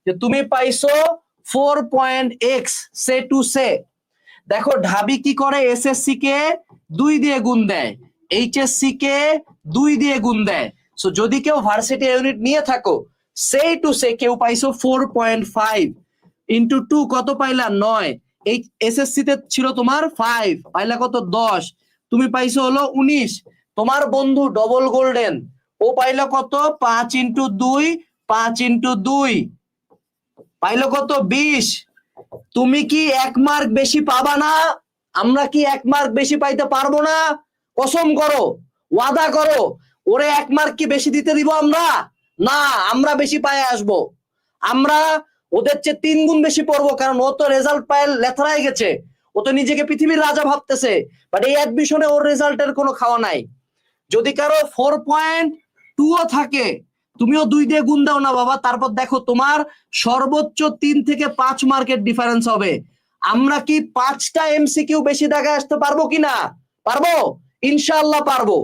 যে তুমি পাইছো 4.x সে টু সে। দেখো ঢাবি কি করে, এসএসসি কে 2 দিয়ে গুণ দেয়, এইচএসসি কে 2 দিয়ে গুণ দেয়। সো যদি কেউ ভার্সিটি ইউনিট নিয়ে থাকো, সে টু সে কেউ পাইছো 4.5 ইন্টু 2 কত পাইলা 9, এই এসএসসি তে ছিল তোমার 5, পাইলা কত 10, তুমি পাইছো হলো 19। তোমার বন্ধু ডবল গোল্ডেন ও পাইলো কত 5 ইন্টু 2, 5 ইন্টু 2 পাইলো কত 20। তুমি কি 1 মার্ক বেশি পাবা না? আমরা কি 1 মার্ক বেশি পাইতে পারবো না? কসম করো, ওয়াদা করো, ওরে 1 মার্ক কি বেশি দিতে দিব আমরা? না, আমরা বেশি পায়ে আসবো। আমরা ওদের চেয়ে 3 গুণ বেশি পড়বো, কারণ ও তো রেজাল্ট পায় লেথরায় গেছে, ও তো নিজেকে পৃথিবীর রাজা ভাবতেছে, বাট এই অ্যাডমিশনে ওর রেজাল্টের কোনো খাওয়া নাই। যদি কারো 4.2 থাকে, তুমিও 2 দিয়ে গুণ দাও না বাবা, তারপর দেখো তোমার সর্বোচ্চ 3 থেকে 5 মার্কের ডিফারেন্স হবে। আমরা কি 5টা এমসিকিউ বেশি দাগায় আসতে পারবো কিনা? পারবো, ইনশাআল্লাহ পারবো।